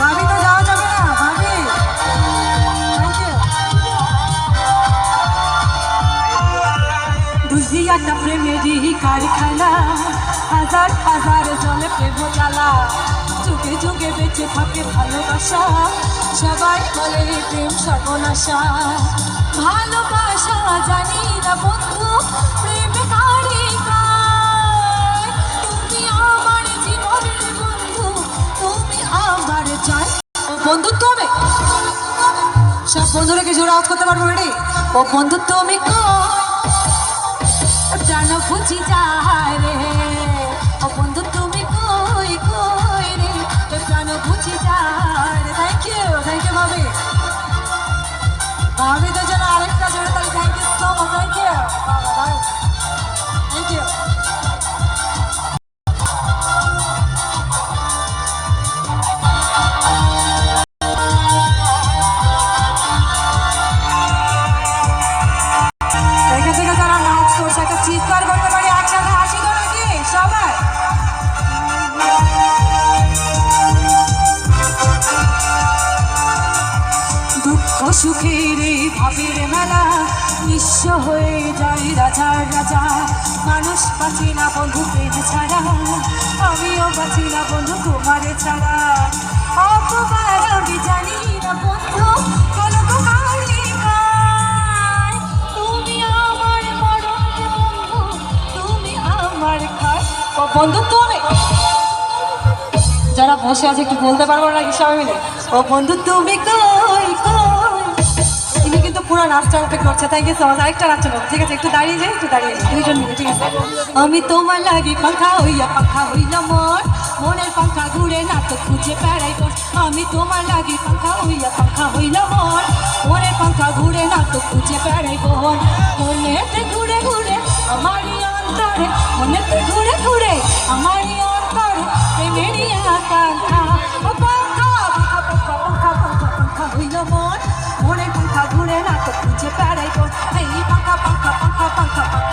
ভাবি তো যাওয়া যাবে না, ভাবি। বুঝি একটা প্রেমেরই কারখানা, হাজার হাজার জলে প্রেম জ্বালা, যুগে যুগে বেঁচে থাকে ভালোবাসা, সবাই বলে প্রেম সর্বনাশা। ভালোবাসা জানি না বন্ধু, প্রেম কারিকার। তুমি আমার জীবনের বন্ধু, তুমি আমার জান। ও বন্ধুত্ব হবে, সব বন্ধুরাকে জোরে আওয়াজ করতে পারবো রেডি? ও বন্ধু তুমি প্রাণ বুঝি যায় রে, ও বন্ধু তুমি কই কই রে, প্রাণ বুঝি যায় রে। থ্যাংক ইউ ভাবি। ভাবিদের জন্য আরেকটা জোরে তাহলে thank you so much. Thank you. দেখে দেখে যারা নাচ করছে একটা চিৎকার করতে পারি একসাথে, হাসি তো নাকি সবাই? দুঃখ সুখের এই ভাবের মেলা, নিঃস্ব হয়ে যায় রাজার রাজা। মানুষ বাঁচি না বন্ধু প্রেম ছাড়া, আমিও বাঁচি না বন্ধু তোমার ছাড়া। অপবার আমি জানি না বন্ধু, কলঙ্ক কালিকায়। তুমি আমার মরণ বন্ধু, তুমি আমার খায়। ও বন্ধু তুমি যারা বসে আছে একটু বলতে পারবো না কি সবাই মিলে? ও বন্ধু তুমি কই কই। ইনি কিন্তু পুরো নাচটা উপে করছে, তাই গেছে আরেকটা নাচটা করবো। ঠিক আছে, একটু দাঁড়িয়ে যাই, একটু দাঁড়িয়ে যাই, দুইজন মিলে। ঠিক আছে, আমি তোমার লাগি পাখা হইয়া, পাখা হইলা মন, মনের পাখা ঘুরে না তো খুঁজে বেড়াই তোর। আমি তোমার লাগি পাখা হইয়া, পাখা হইলা মন, মনের পাখা ঘুরে না তো খুঁজে বেড়াই বোন। মনেতে ঘুরে ঘুরে আমারই অন্তরে, মনেতে ঘুরে ঘুরে আমারই অন্তরে, প্রেমেরই আকাঙ্ক্ষা। ও পাখা পাখা পাখা পাখা পাখা পাখা হইল মন, মনের পাখা ঘুরে না তো খুঁজে বেড়াই বোন। এই পাখা পাখা পাখা পাখা পাখা